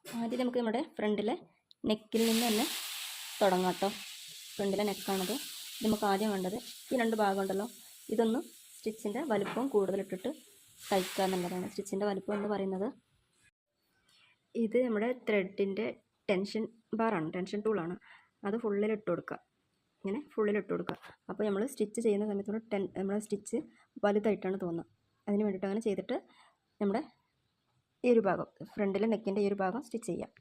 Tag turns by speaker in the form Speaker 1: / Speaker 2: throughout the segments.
Speaker 1: ആദ്യം നമുക്ക് നമ്മുടെ ഫ്രണ്ടിലെ നെക്കിൽ നിന്ന് തന്നെ തുടങ്ങാം കേട്ടോ. ഫ്രണ്ടിലെ നെക്കാണത്. നമുക്ക് ആദ്യം വേണ്ടത് ഈ രണ്ട് ഭാഗം ഉണ്ടല്ലോ, ഇതൊന്ന് സ്റ്റിച്ചിൻ്റെ വലിപ്പം കൂടുതലിട്ടിട്ട് തയ്ക്കുക എന്നുള്ളതാണ്. സ്റ്റിച്ചിൻ്റെ വലിപ്പം എന്ന് പറയുന്നത് ഇത് നമ്മുടെ ത്രെഡിൻ്റെ ടെൻഷൻ ബാറാണ്, ടെൻഷൻ ടൂളാണ്. അത് ഫുള്ളിലിട്ട് കൊടുക്കുക, ഇങ്ങനെ ഫുള്ളിലിട്ട് കൊടുക്കുക. അപ്പോൾ നമ്മൾ സ്റ്റിച്ച് ചെയ്യുന്ന സമയത്ത് നമ്മുടെ സ്റ്റിച്ച് വലുതായിട്ടാണ് തോന്നുക. അതിന് വേണ്ടിയിട്ട് അങ്ങനെ ചെയ്തിട്ട് നമ്മുടെ ഈ ഒരു ഭാഗം ഫ്രണ്ടിലെ നെക്കിൻ്റെ ഈ ഒരു ഭാഗം സ്റ്റിച്ച് ചെയ്യാം.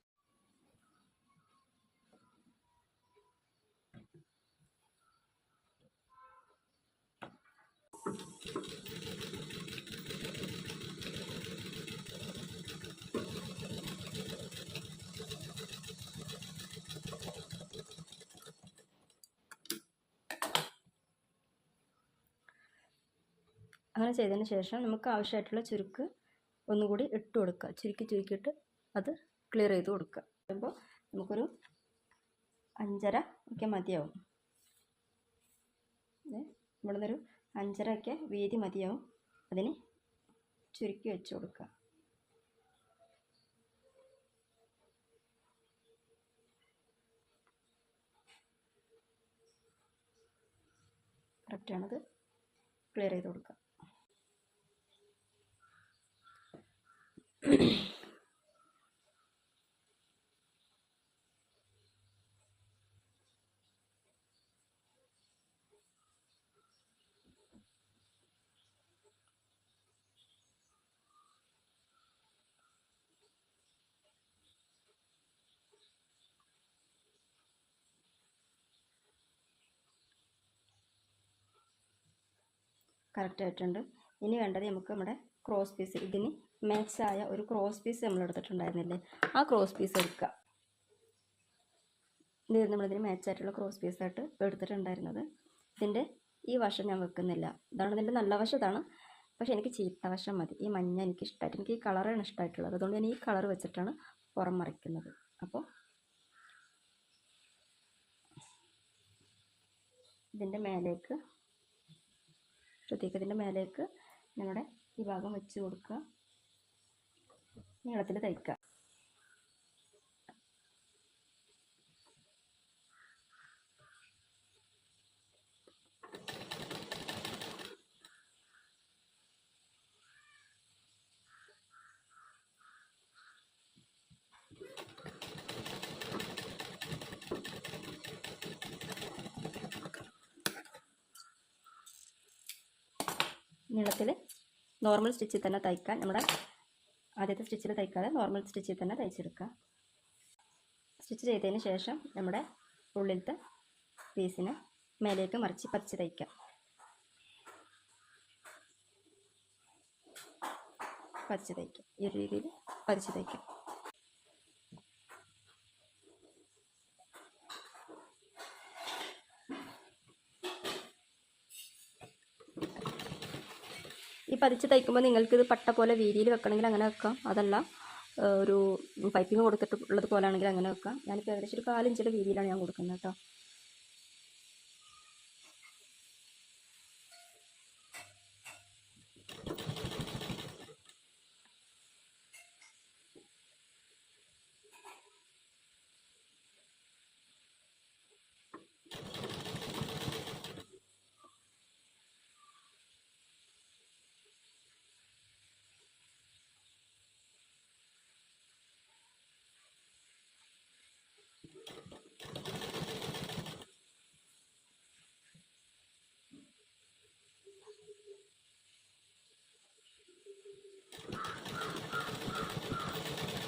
Speaker 1: അങ്ങനെ ചെയ്തതിന് ശേഷം നമുക്ക് ആവശ്യമായിട്ടുള്ള ചുരുക്ക് ഒന്നുകൂടി ഇട്ട് കൊടുക്കുക. ചുരുക്കിയിട്ട് അത് ക്ലിയർ ചെയ്ത് കൊടുക്കുക. അപ്പോൾ നമുക്കൊരു 5.5 ഒക്കെ മതിയാവും. ഇവിടെ നിന്നൊരു 5.5 ഒക്കെ വീതി മതിയാവും. അതിന് ചുരുക്കി വെച്ച് കൊടുക്കുക. കറക്റ്റാണത്. ക്ലിയർ ചെയ്ത് കൊടുക്കുക. കറക്റ്റായിട്ടുണ്ട്. ഇനി വേണ്ടത് നമുക്ക് നമ്മുടെ ക്രോസ് പീസ്, ഇതിന് മാച്ചായ ഒരു ക്രോസ് പീസ് നമ്മൾ എടുത്തിട്ടുണ്ടായിരുന്നില്ലേ, ആ ക്രോസ് പീസ് എടുക്കുക. ഇത് നമ്മളിതിന് മാച്ചായിട്ടുള്ള ക്രോസ് പീസായിട്ട് എടുത്തിട്ടുണ്ടായിരുന്നത്. ഇതിൻ്റെ ഈ വശം ഞാൻ വെക്കുന്നില്ല. ഇതാണ് ഇതിൻ്റെ നല്ല വശം, ഇതാണ്. പക്ഷേ എനിക്ക് ചീത്ത വശം മതി. ഈ മഞ്ഞ എനിക്ക് ഇഷ്ടമായിട്ട്, എനിക്ക് ഈ കളറാണ് ഇഷ്ടമായിട്ടുള്ളത്. അതുകൊണ്ട് ഞാൻ ഈ കളർ വെച്ചിട്ടാണ് പുറം മറിക്കുന്നത്. അപ്പോൾ ഇതിൻ്റെ മേലേക്ക് ഇതിൻ്റെ മേലേക്ക് നമ്മുടെ ഈ ഭാഗം വെച്ച് കൊടുക്കുക. നീളത്തിൽ തയ്ക്കുക. നീളത്തിൽ നോർമൽ സ്റ്റിച്ചിൽ തന്നെ തയ്ക്കാൻ, നമ്മുടെ ആദ്യത്തെ സ്റ്റിച്ചിൽ തയ്ക്കാതെ നോർമൽ സ്റ്റിച്ചിൽ തന്നെ തയ്ച്ചെടുക്കുക. സ്റ്റിച്ച് ചെയ്തതിന് ശേഷം നമ്മുടെ ഉള്ളിലത്തെ പീസിന് മേലേക്ക് മറിച്ച് പതിച്ച് തയ്ക്കുക. ഈ ഒരു രീതിയിൽ പതിച്ച് തയ്ക്കുക. ഈ പതിച്ച് തയ്ക്കുമ്പോൾ നിങ്ങൾക്കിത് പട്ട പോലെ വീതിയിൽ വെക്കണമെങ്കിൽ അങ്ങനെ വെക്കാം. അതല്ല ഒരു പൈപ്പിംഗ് കൊടുത്തിട്ടുള്ളത് പോലെ ആണെങ്കിൽ അങ്ങനെ വെക്കാം. ഞാനിപ്പോൾ ഏകദേശം ഒരു 4 ഇഞ്ചിൻ്റെ വീതിയിലാണ് ഞാൻ കൊടുക്കുന്നത് കേട്ടോ.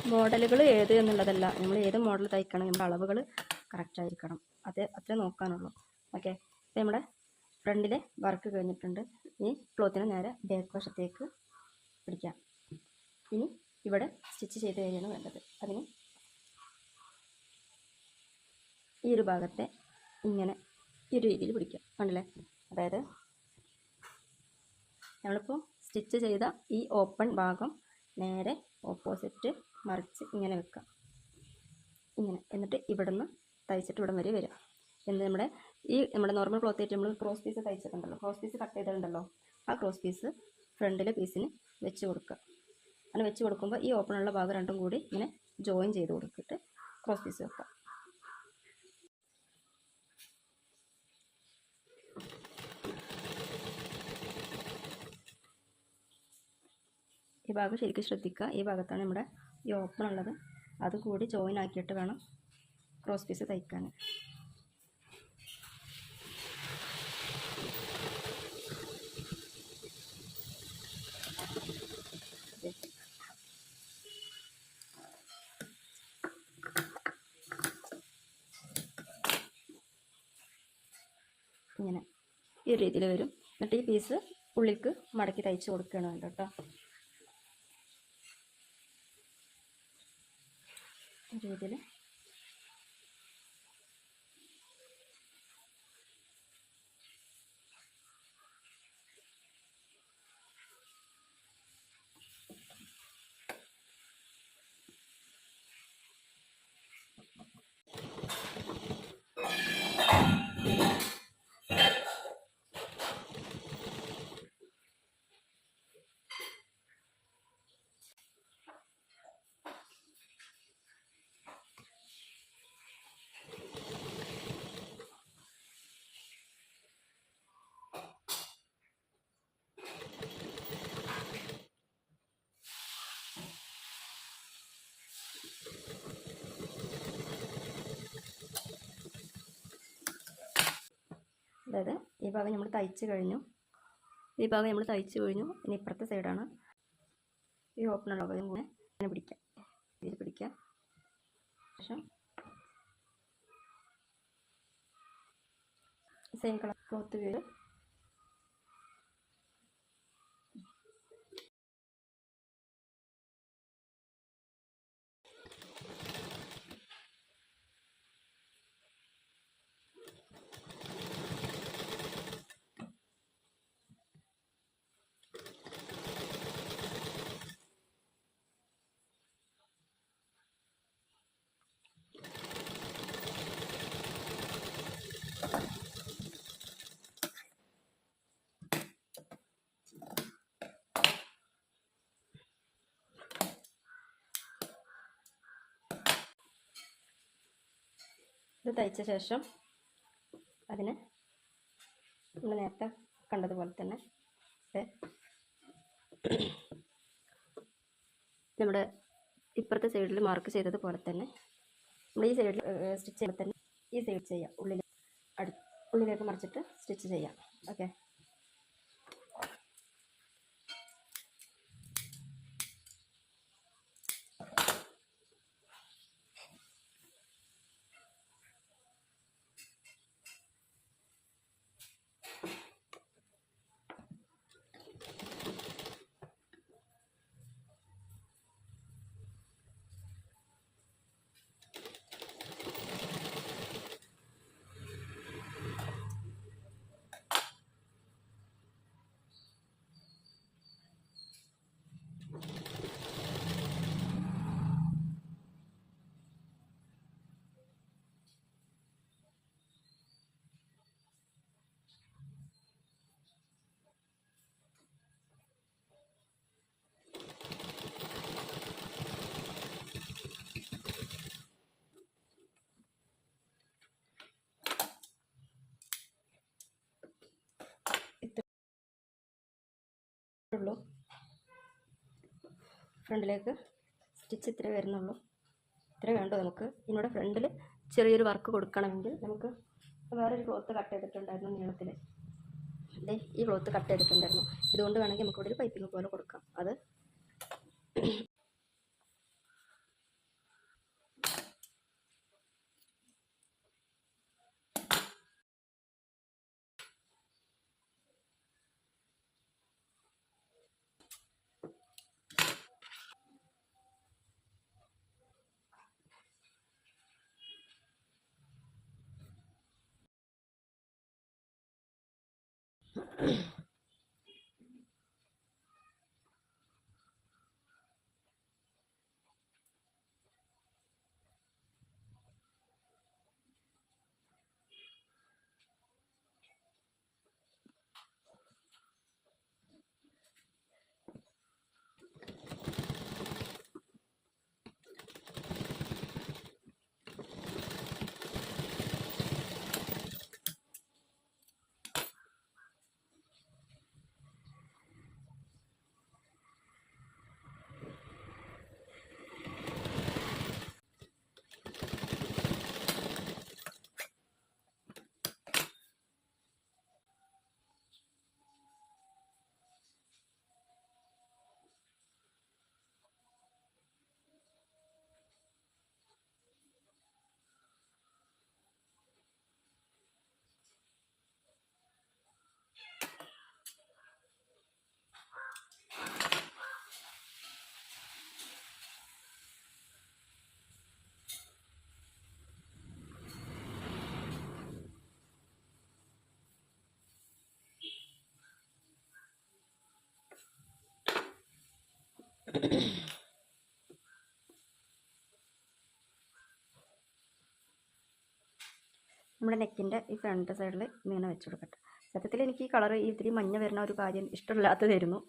Speaker 1: മോഡലുകൾ ഏത് എന്നുള്ളതല്ല, നമ്മൾ ഏത് മോഡൽ തയ്ക്കണം, നമ്മുടെ അളവുകൾ കറക്റ്റ് ആയിരിക്കണം. അത്രേ നോക്കാനുള്ളൂ. ഓക്കെ. ഇപ്പോൾ നമ്മുടെ ഫ്രണ്ടിലെ വർക്ക് കഴിഞ്ഞിട്ടുണ്ട്. ഈ ക്ലോത്തിന് നേരെ ബാക്ക് വശത്തേക്ക് പിടിക്കാം. ഇനി ഇവിടെ സ്റ്റിച്ച് ചെയ്ത് കഴിയാണ് വേണ്ടത്. അതിന് ഈ ഒരു ഭാഗത്തെ ഇങ്ങനെ ഈ ഒരു രീതിയിൽ പിടിക്കാം. കണ്ടില്ലേ? അതായത് നമ്മളിപ്പോൾ സ്റ്റിച്ച് ചെയ്ത ഈ ഓപ്പൺ ഭാഗം നേരെ ഓപ്പോസിറ്റ് മറിച്ച് ഇങ്ങനെ വെക്കുക. ഇങ്ങനെ. എന്നിട്ട് ഇവിടെ നിന്ന് തയ്ച്ചിട്ട് ഇവിടം വരെ വരിക. എന്നിട്ട് നമ്മുടെ നോർമൽ ക്ലോത്ത് ആയിട്ട് നമ്മൾ ക്രോസ് പീസ് തയ്ച്ചിട്ടുണ്ടല്ലോ, ക്രോസ് പീസ് കട്ട് ചെയ്തിട്ടുണ്ടല്ലോ, ആ ക്രോസ് പീസ് ഫ്രണ്ടിലെ പീസിന് വെച്ച് കൊടുക്കുക. അങ്ങനെ വെച്ച് കൊടുക്കുമ്പോൾ ഈ ഓപ്പണുള്ള ഭാഗം രണ്ടും കൂടി ഇങ്ങനെ ജോയിൻ ചെയ്ത് കൊടുത്തിട്ട് ക്രോസ് പീസ് വെക്കാം. ഈ ഭാഗം ശരിക്കും ശ്രദ്ധിക്കുക. ഈ ഭാഗത്താണ് നമ്മുടെ ഈ ഓപ്പൺ ഉള്ളത്. അതുകൂടി ജോയിൻ ആക്കിയിട്ട് വേണം ക്രോസ് പീസ് തയ്ക്കാൻ. ഇങ്ങനെ ഈ ഒരു രീതിയിൽ വരും. എന്നിട്ട് ഈ പീസ് ഉള്ളിലേക്ക് മടക്കി തയ്ച്ച് കൊടുക്കുകയാണ് വേണ്ടത് കേട്ടോ. ഈ രീതിയിൽ അതായത് ഈ ഭാഗം നമ്മൾ തയ്ച്ച് കഴിഞ്ഞു. ഈ ഭാഗം നമ്മൾ തയ്ച്ച് കഴിഞ്ഞു. ഇനി ഇപ്പുറത്തെ സൈഡാണ് ഈ ഓപ്പണുള്ള ഭാഗം കൂടെ ഇങ്ങനെ പിടിക്കാം. ഇതിൽ പിടിക്കാം. ശേഷം സെയിം കളർ ക്ലോത്ത് വീട് ഇത് തയ്ച്ച ശേഷം അതിന് നമ്മൾ നേരത്തെ കണ്ടതുപോലെ തന്നെ നമ്മുടെ ഇപ്പുറത്തെ സൈഡിൽ മാർക്ക് ചെയ്തതുപോലെ തന്നെ നമ്മൾ ഈ സൈഡിൽ സ്റ്റിച്ച് ചെയ്യുമ്പോൾ തന്നെ ഈ സൈഡ് ചെയ്യാം. ഉള്ളിലേക്ക് മറിച്ചിട്ട് സ്റ്റിച്ച് ചെയ്യാം. ഓക്കെ. ഉള്ളൂ ഫ്രണ്ടിലേക്ക് സ്റ്റിച്ച് ഇത്രേ വരുന്നുള്ളൂ. ഇത്രേ വേണ്ടോ നമുക്ക്. ഇതിനോട് ഫ്രണ്ടിൽ ചെറിയൊരു വർക്ക് കൊടുക്കണമെങ്കിൽ നമുക്ക് വേറൊരു ക്ലോത്ത് കട്ട് ചെയ്തിട്ടുണ്ടായിരുന്നു നീളത്തിൽ. ഈ ക്ലോത്ത് കട്ട് ചെയ്തിട്ടുണ്ടായിരുന്നു. ഇതുകൊണ്ട് വേണമെങ്കിൽ നമുക്ക് ഇവിടെ ഒരു പൈപ്പിംഗ് പോലെ കൊടുക്കാം. അത് നമ്മുടെ നെക്കിൻ്റെ ഈ ഫ്രണ്ട് സൈഡിൽ ഇങ്ങനെ വെച്ച് കൊടുക്കട്ടെ. സത്യത്തിൽ എനിക്ക് ഈ കളർ ഈ ഇത്തിരി മഞ്ഞ വരുന്ന ഒരു കാര്യം ഇഷ്ടമില്ലാത്തതായിരുന്നു.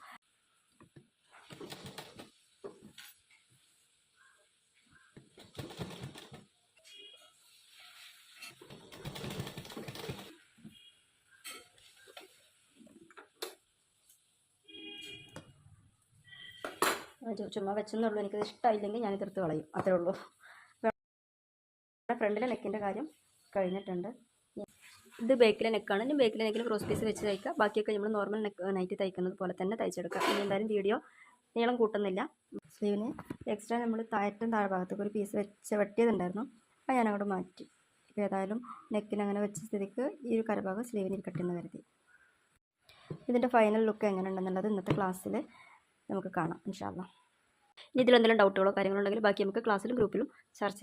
Speaker 1: ചുമ്മാ വെച്ചെന്നുള്ളൂ. എനിക്കത് ഇഷ്ടമായില്ലെങ്കിൽ ഞാനിത് എടുത്ത് കളയും, അത്രേ ഉള്ളൂ. ഫ്രണ്ടിലെ നെക്കിൻ്റെ കാര്യം കഴിഞ്ഞിട്ടുണ്ട്. ഇത് ബേക്കിലെ നെക്കാണ്. ഇനി ബേക്കിലെ നെക്കിൽ ക്രോസ് പീസ് വെച്ച് തയ്ക്കുക. ബാക്കിയൊക്കെ നമ്മൾ നോർമൽ നൈറ്റ് തയ്ക്കുന്നത് പോലെ തന്നെ തയ്ച്ചെടുക്കുക. ഇനി എന്തായാലും വീഡിയോ നീളം കൂട്ടുന്നില്ല. സ്ലീവിന് എക്സ്ട്രാ നമ്മൾ താഴത്തും താഴ്ഭാഗത്തൊക്കെ ഒരു പീസ് വെട്ടിയതുണ്ടായിരുന്നു, അത് ഞാൻ അങ്ങോട്ട് മാറ്റി. ഇപ്പോൾ ഏതായാലും നെക്കിന് അങ്ങനെ വെച്ച സ്ഥിതിക്ക് ഈ ഒരു കരഭാഗം സ്ലീവിന് ഇരിക്കട്ടെ എന്ന് കരുതി. ഇതിൻ്റെ ഫൈനൽ ലുക്ക് എങ്ങനെ ഉണ്ടെന്നുള്ളത് ഇന്നത്തെ ക്ലാസ്സിൽ നമുക്ക് കാണാം ഇൻഷാ അല്ലാഹ്. ഇതിലെന്തെങ്കിലും ഡൗട്ടുകളോ കാര്യങ്ങളോ ഉണ്ടെങ്കിൽ ബാക്കി നമുക്ക് ക്ലാസ്സിലും ഗ്രൂപ്പിലും ചർച്ച